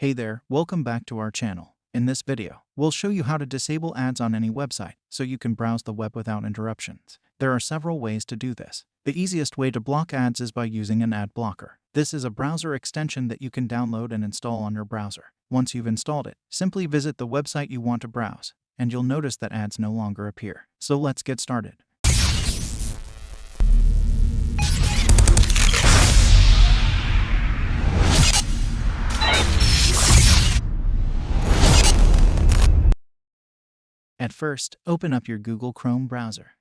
Hey there, welcome back to our channel. In this video, we'll show you how to disable ads on any website so you can browse the web without interruptions. There are several ways to do this. The easiest way to block ads is by using an ad blocker. This is a browser extension that you can download and install on your browser. Once you've installed it, simply visit the website you want to browse, and you'll notice that ads no longer appear. So let's get started. At first, open up your Google Chrome browser.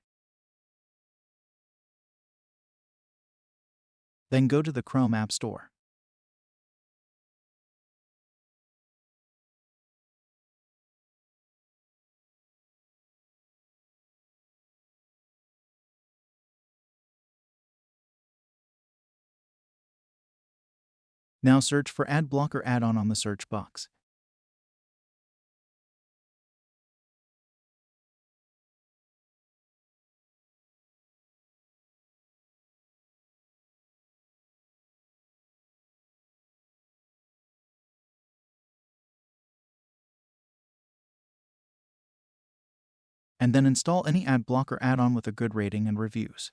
Then go to the Chrome App Store. Now search for Ad Blocker add-on on the search box. And then install any ad blocker add-on with a good rating and reviews.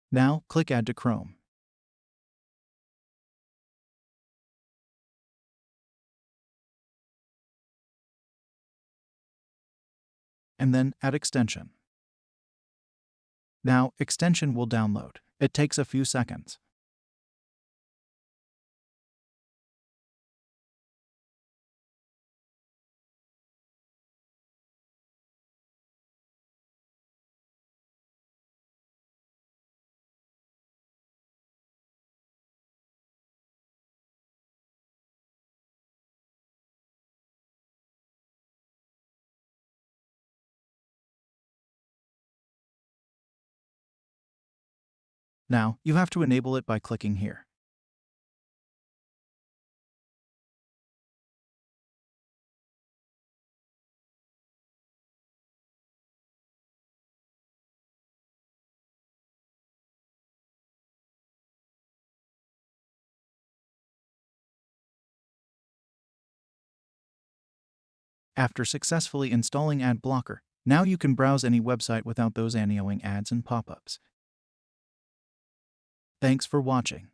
Now, click Add to Chrome. And then Add Extension. Now, extension will download. It takes a few seconds. Now, you have to enable it by clicking here. After successfully installing Ad Blocker, now you can browse any website without those annoying ads and pop-ups. Thanks for watching.